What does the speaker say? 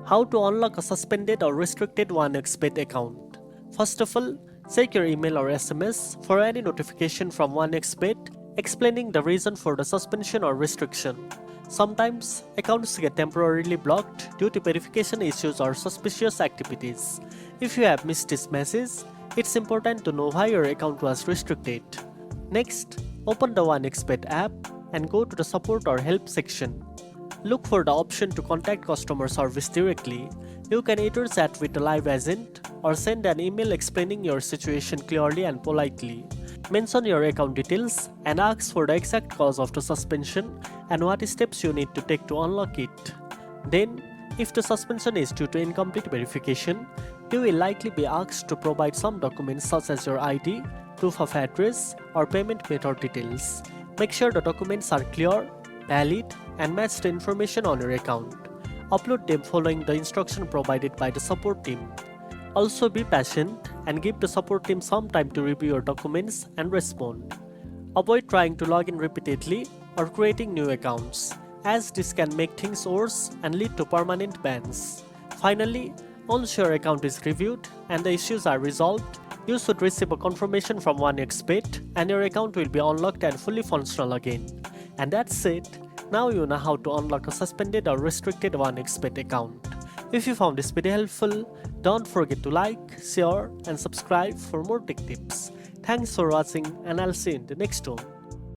How to unlock a suspended or restricted 1xBet account. First of all, check your email or SMS for any notification from 1xBet explaining the reason for the suspension or restriction. Sometimes, accounts get temporarily blocked due to verification issues or suspicious activities. If you have missed this message, it's important to know why your account was restricted. Next, open the 1xBet app and go to the support or help section. Look for the option to contact customer service directly. You can either chat with a live agent or send an email explaining your situation clearly and politely. Mention your account details and ask for the exact cause of the suspension and what steps you need to take to unlock it. Then, if the suspension is due to incomplete verification, you will likely be asked to provide some documents such as your ID, proof of address, or payment method details. Make sure the documents are clear, valid, and match the information on your account. Upload them following the instruction provided by the support team. Also be patient and give the support team some time to review your documents and respond. Avoid trying to log in repeatedly or creating new accounts, as this can make things worse and lead to permanent bans. Finally, once your account is reviewed and the issues are resolved, you should receive a confirmation from 1xBet and your account will be unlocked and fully functional again. And that's it. Now you know how to unlock a suspended or restricted 1xBet account. If you found this video helpful, don't forget to like, share and subscribe for more tech tips. Thanks for watching and I'll see you in the next one.